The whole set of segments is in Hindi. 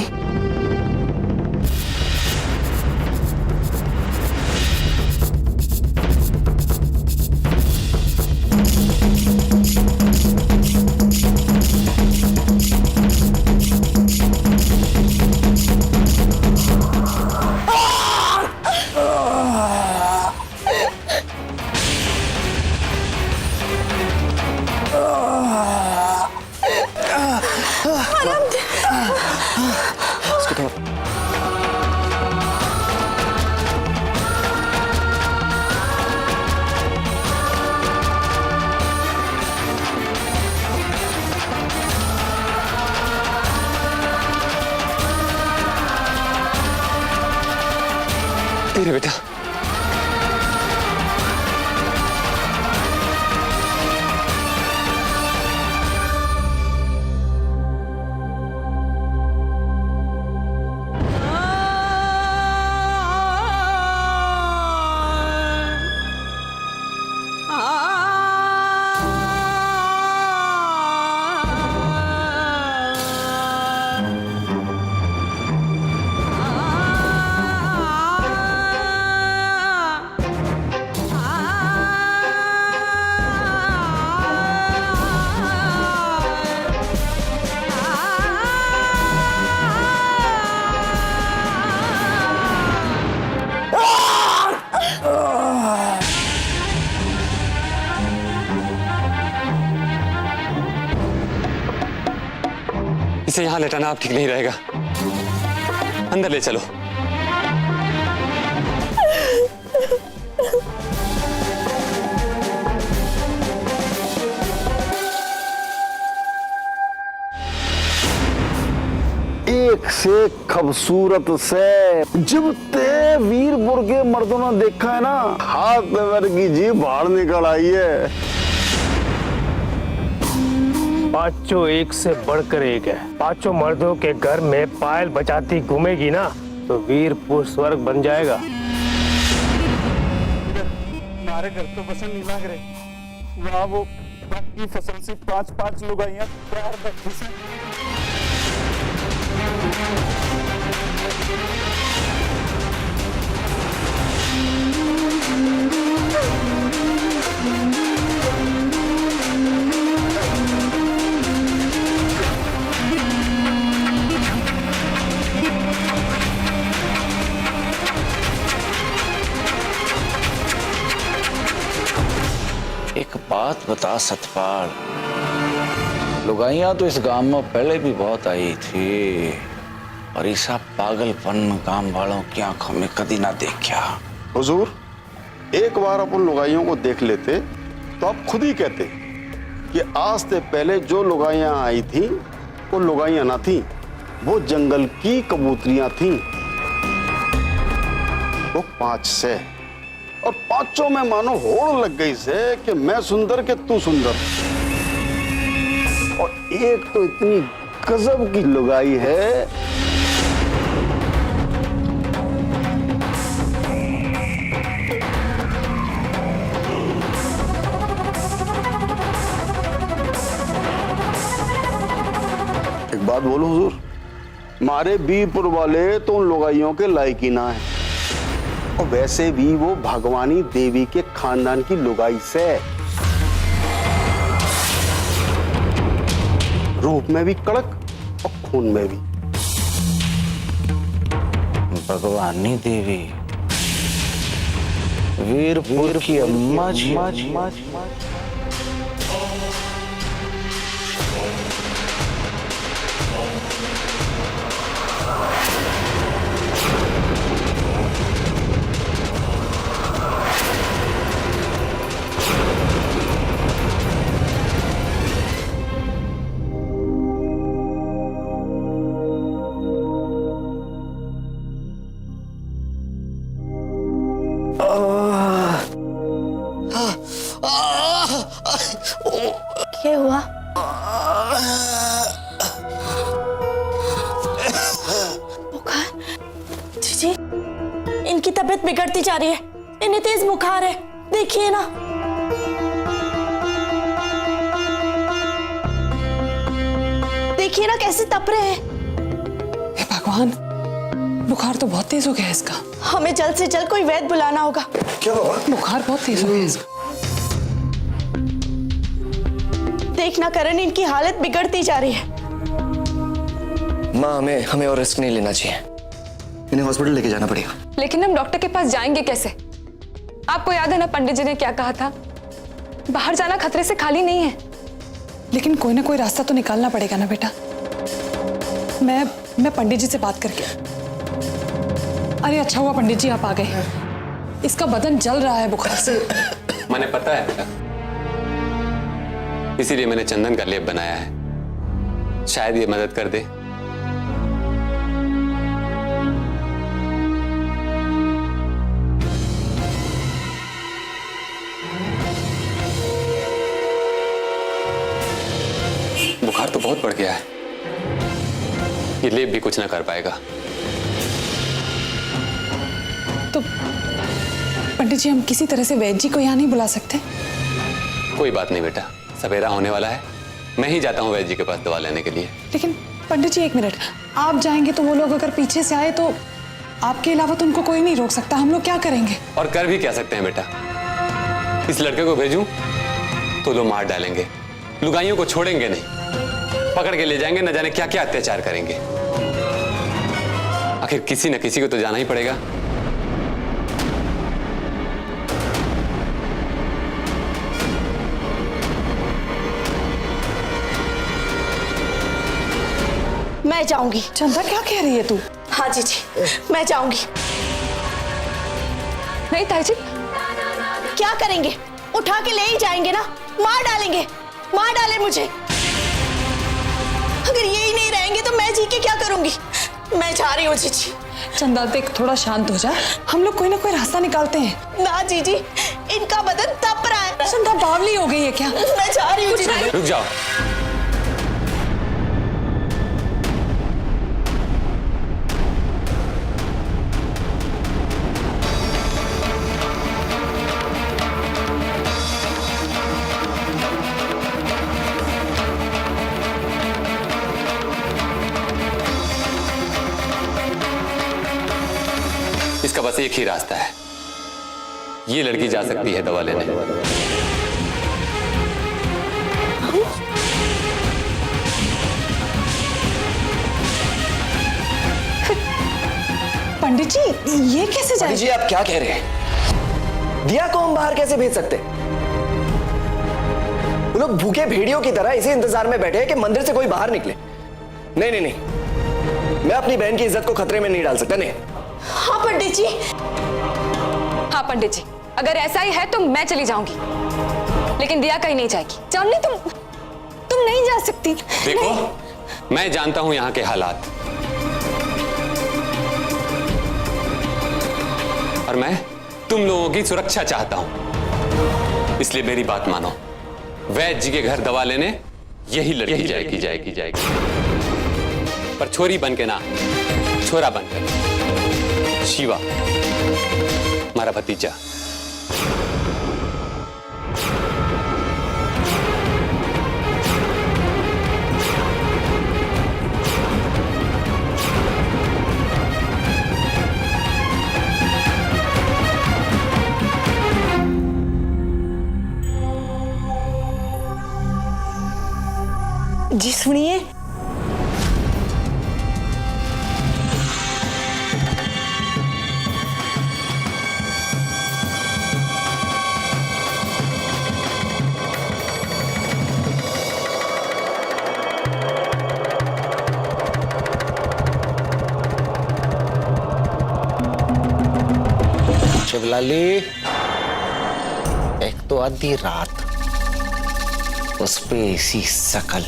थी। धीरे बेटा। इसे यहां लेटाना आप ठीक नहीं रहेगा, अंदर ले चलो। एक से खूबसूरत से जिबते वीरपुर के मर्दों ने देखा है ना, हाथ भर की जीभ बाहर निकल आई है। पांचों एक से बढ़कर एक है। पांचों मर्दों के घर में पायल बजाती घूमेगी ना तो वीरपुर स्वर्ग बन जाएगा। हमारे घर तो बसन नहीं लग रहे, वहाँ वो की फसल से 5-5 लुगाइयां तैयार बैठी से। एक बात बता सतपाल, लुगाइयां तो इस गांव में पहले भी बहुत आई थी, और ऐसा पागलपन गांव वालों की आंखों में कभी ना देखा। हुजूर, एक बार अपन लुगाइयों को देख लेते तो आप खुद ही कहते कि आज से पहले जो लुगाइयां आई थी वो लुगाइयां ना थी, वो जंगल की कबूतरियां थी। वो 5 से, और पांचों में मानो होड़ लग गई से कि मैं सुंदर के तू सुंदर। और एक तो इतनी गजब की लुगाई है, एक बात बोलो हुजूर, हमारे बीरपुर वाले तो उन लुगाइयों के लायक ही ना है। और वैसे भी वो भगवानी देवी के खानदान की लुगाई से, रूप में भी कड़क और खून में भी। भगवानी देवी वीरपुर की अम्मा जी। क्या हुआ? बुखार? जी, इनकी तबीयत बिगड़ती जा रही है, इन्हें तेज बुखार है, देखिए ना। देखिए ना कैसे तप रहे हैं। भगवान, बुखार तो बहुत तेज हो गया है इसका। हमें जल्द से जल्द कोई वैद्य बुलाना होगा। क्या बाबा? बुखार बहुत तेज हो गया है इसका। देखना करण, इनकी हालत बिगड़ती जा रही है। माँ, हमें और रिस्क नहीं लेना चाहिए। इन्हें हॉस्पिटल लेके जाना पड़ेगा। लेकिन हम डॉक्टर के पास जाएंगे कैसे? आपको याद है ना पंडित जी ने क्या कहा था? बाहर जाना खतरे से खाली नहीं है। लेकिन कोई ना कोई रास्ता तो निकालना पड़ेगा ना बेटा। मैं पंडित जी से बात करके। अरे अच्छा हुआ पंडित जी आप आ गए। इसका बदन जल रहा है बुखार से। मैंने पता है बेटा, इसीलिए मैंने चंदन का लेप बनाया है, शायद ये मदद कर दे। बुखार तो बहुत बढ़ गया है, ये लेप भी कुछ ना कर पाएगा। तो पंडित जी हम किसी तरह से वैद्य जी को यहाँ नहीं बुला सकते? कोई बात नहीं बेटा, सवेरा होने वाला है, मैं ही जाता हूँ वैद्य जी के पास दवा लेने के लिए। लेकिन पंडित जी एक मिनट, आप जाएंगे तो वो लोग अगर पीछे से आए तो आपके अलावा तो उनको कोई नहीं रोक सकता। हम लोग क्या करेंगे? और कर भी क्या सकते हैं बेटा, इस लड़के को भेजूं तो लोग मार डालेंगे, लुगाइयों को छोड़ेंगे नहीं, पकड़ के ले जाएंगे, न जाने क्या क्या अत्याचार करेंगे। आखिर किसी न किसी को तो जाना ही पड़ेगा। मैं जाऊंगी। चंदा क्या कह रही है तू? हाँ जी, मैं जाऊंगी। नहीं ताई जी। क्या करेंगे? उठा के ले ही जाएंगे ना, मार डालेंगे, मार डाले मुझे। अगर यही नहीं रहेंगे तो मैं जी के क्या करूंगी? मैं जा रही हूँ जीजी। चंदा देख थोड़ा शांत हो जा, हम लोग कोई ना कोई रास्ता निकालते हैं। ना जीजी, इनका बदन तप रहा है। चंदा बावली हो गई है क्या? मैं जा रही हूँ जीजी। रुक जाओ। इसका बस एक ही रास्ता है, ये लड़की जा सकती है दवा लेने। पंडित जी ये कैसे पंडित जी जाए? आप क्या कह रहे हैं? दिया को हम बाहर कैसे भेज सकते? वो लोग भूखे भेड़ियों की तरह इसी इंतजार में बैठे हैं कि मंदिर से कोई बाहर निकले। नहीं नहीं नहीं, मैं अपनी बहन की इज्जत को खतरे में नहीं डाल सकता। नहीं। हाँ पंडित जी। हाँ पंडित जी, अगर ऐसा ही है तो मैं चली जाऊंगी, लेकिन दिया कहीं नहीं जाएगी। जाननी तुम नहीं जा सकती। देखो, मैं जानता हूं यहाँ के हालात, और मैं तुम लोगों की सुरक्षा चाहता हूं, इसलिए मेरी बात मानो। वैद्य जी के घर दवा लेने यही लड़की जाएगी, पर छोरी बन के ना, छोरा बनकर। शिवा, हमारा भतीजा। जी सुनिए। शिवलाली, एक तो आधी रात, उस पे ऐसी शकल,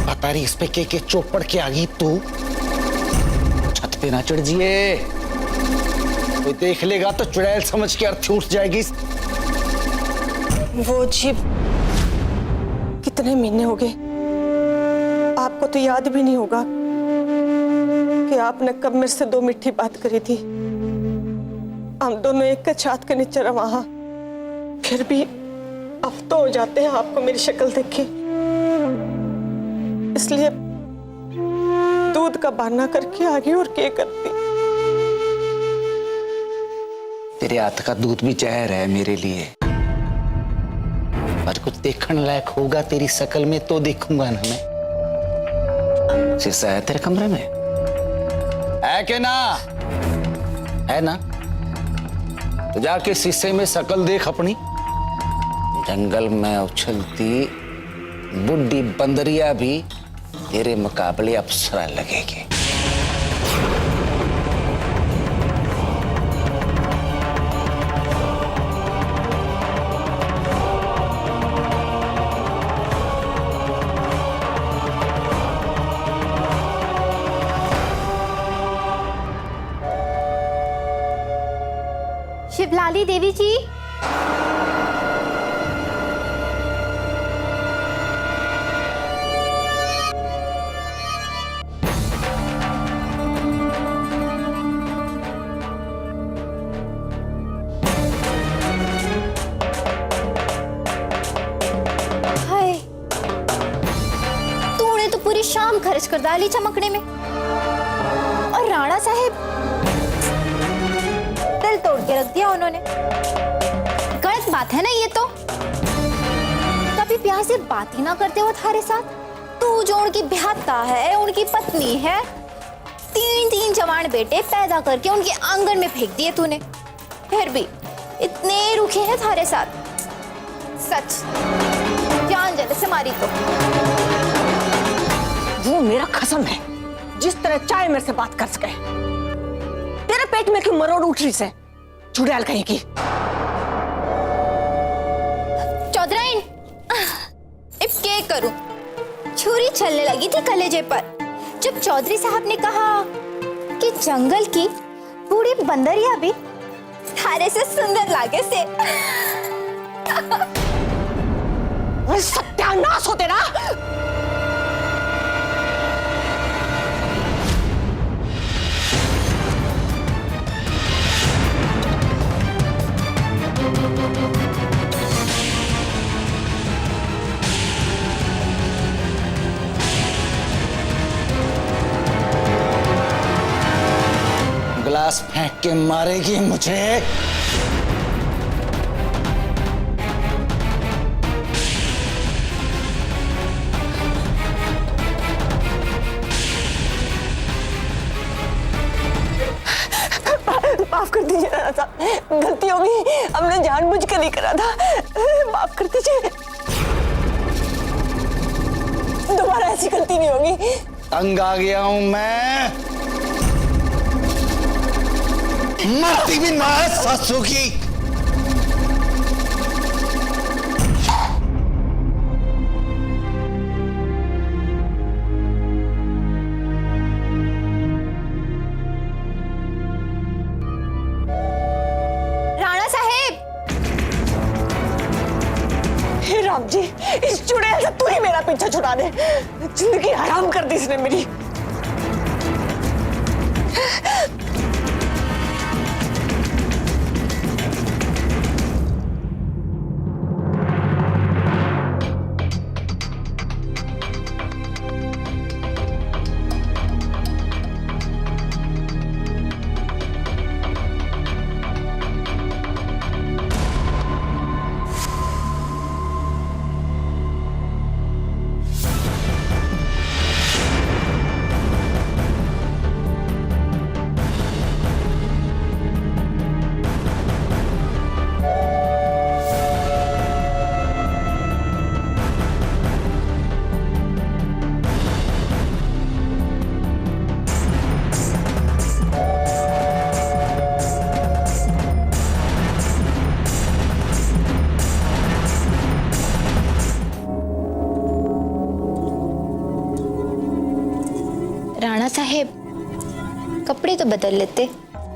पता नहीं इस पे के चौपड़ के आ गई तू। छत पे ना चढ़ जिए, कोई देख लेगा तो चुड़ैल समझ के अर्थी उठ जाएगी। वो जी कितने महीने हो गए, आपको तो याद भी नहीं होगा कि आपने कब मेरे से 2 मीठी बात करी थी। हम दोनों एक का छात के नीचे रहा, फिर भी अब तो हो जाते हैं आपको मेरी शक्ल देख के। इसलिए दूध का बहाना करके आ गई और क्या करती। तेरे हाथ का दूध भी जहर है मेरे लिए, पर कुछ देखने लायक होगा तेरी शकल में तो देखूंगा ना मैं। शीशा है तेरे कमरे में, है कि ना? है ना? तो जाके शीशे में शकल देख अपनी। जंगल में उछलती बुढ़ी बंदरिया भी तेरे मुकाबले अप्सरा लगेगी। शिवलाली देवी जी, हाय, तूने तो पूरी शाम खर्च कर डाली चमकने में, और राणा साहब दिल तोड़ के रख दिया उन्होंने। गलत बात है ना ये तो। कभी प्यार से बात ही ना करते हो थारे साथ। तू जो उनकी ब्याहता है, उनकी पत्नी है, 3 जवान बेटे पैदा करके उनके आंगन में फेंक दिए तूने, फिर भी इतने रूखे हैं थारे साथ। सच जान जले से मारी तो। वो मेरा कसम है, जिस तरह चाहे मेरे से बात कर सके। तेरे पेट में क्यों मरोड़ उठ रही से चुड़ैल कहेगी। चौधराइन, अब क्या करूं? छुरी चलने लगी थी कलेजे पर जब चौधरी साहब ने कहा कि जंगल की बूढ़ी बंदरिया भी थारे से सुंदर लागे से। सत्यानाश हो तेरा। गिलास फेंक के मारेगी मुझे। माफ कर दीजिए राणा साहब, गलती हो गई, हमने जानबूझ कर नहीं करा था, माफ कर दीजिए। दोबारा ऐसी गलती नहीं होगी। तंग आ गया हूं मैं, मरती भी ना है सासू की। राणा साहेब, हे राम जी, इस चुड़ैल से तू ही मेरा पीछा छुड़ा दे। जिंदगी हराम कर दी इसने मेरी। राणा साहेब, कपड़े तो बदल लेते।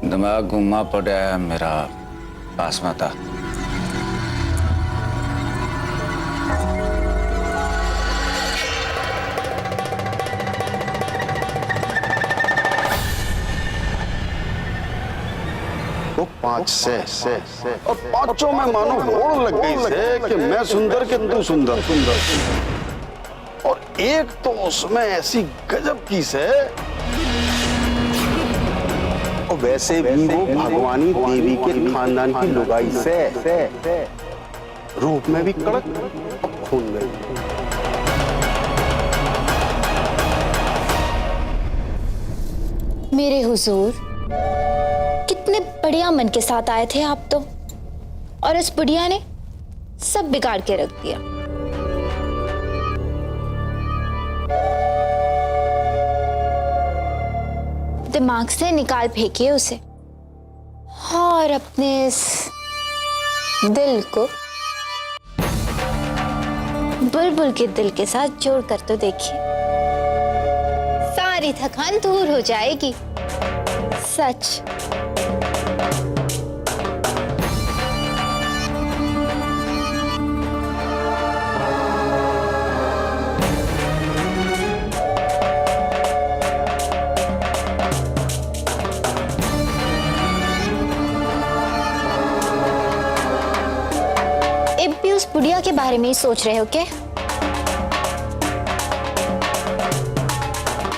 दिमाग घुमा पड़ा है मेरा, पास में था। वो 5 से और 5 में मानो होड़ लग गई से कि मैं सुंदर कि तू सुंदर सुंदर। और एक तो उसमें ऐसी गजब की से और वैसे भी वो भगवानी देवी के खानदान की लुगाई से रूप में भी कड़क और खून में भी। मेरे हुजूर, कितने बढ़िया मन के साथ आए थे आप तो, और इस बुढ़िया ने सब बिगाड़ के रख दिया। दिमाग से निकाल फेंकिए उसे और अपने इस दिल को बुलबुल के दिल के साथ जोड़कर तो देखिए, सारी थकान दूर हो जाएगी। सच। अब भी उस बुढ़िया के बारे में ही सोच रहे हो क्या?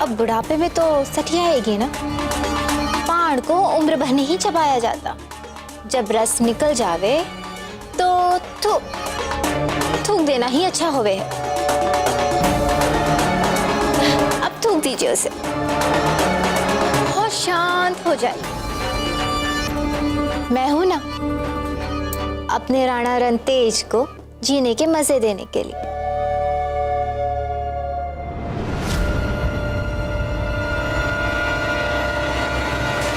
अब बुढ़ापे में तो सठिया आएगी ना। पान को उम्र भर नहीं चबाया जाता, जब रस निकल जावे तो थूक देना ही अच्छा होवे। अब थूक दीजिए उसे, बहुत शांत हो जाए। मैं हूं ना अपने राणा रणतेज को जीने के मजे देने के लिए।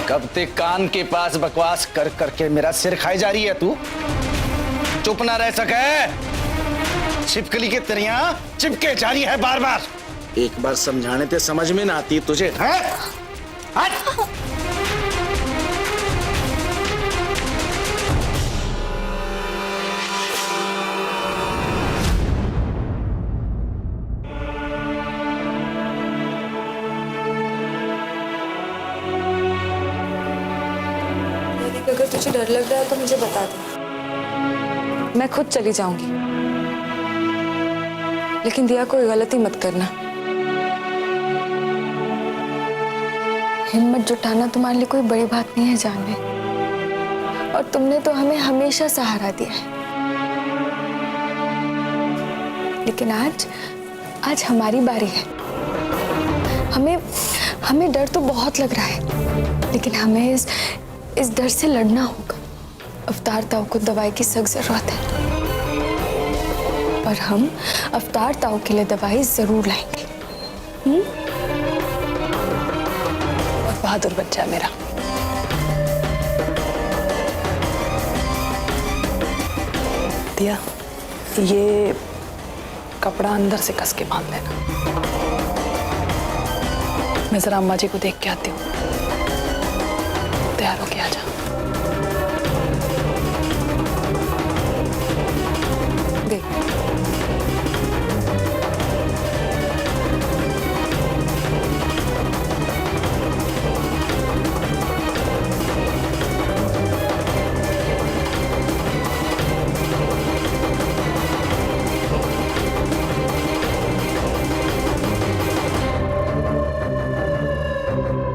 कब तक कान के पास बकवास कर करके मेरा सिर खाई जा रही है तू? चुप ना रह सके। छिपकली की तरियां चिपके जा रही है बार बार। एक बार समझाने ते समझ में ना आती तुझे, हैं? हट! अगर तुझे डर लग रहा है तो मुझे बता दे, मैं खुद चली जाऊंगी। लेकिन दिया कोई गलती मत करना। हिम्मत जुटाना तुम्हारे लिए कोई बड़ी बात नहीं है जानवी, और तुमने तो हमें हमेशा सहारा दिया है। लेकिन आज हमारी बारी है। हमें डर तो बहुत लग रहा है, लेकिन हमें इस डर से लड़ना होगा। अवतार ताऊ को दवाई की सख्त जरूरत है, और हम अवतार ताऊ के लिए दवाई जरूर लाएंगे। बहुत बहादुर बच्चा है मेरा। दिया, ये कपड़ा अंदर से कस के बांध लेना। मैं जरा अम्मा जी को देख के आती हूँ। तैयार होके आ जा।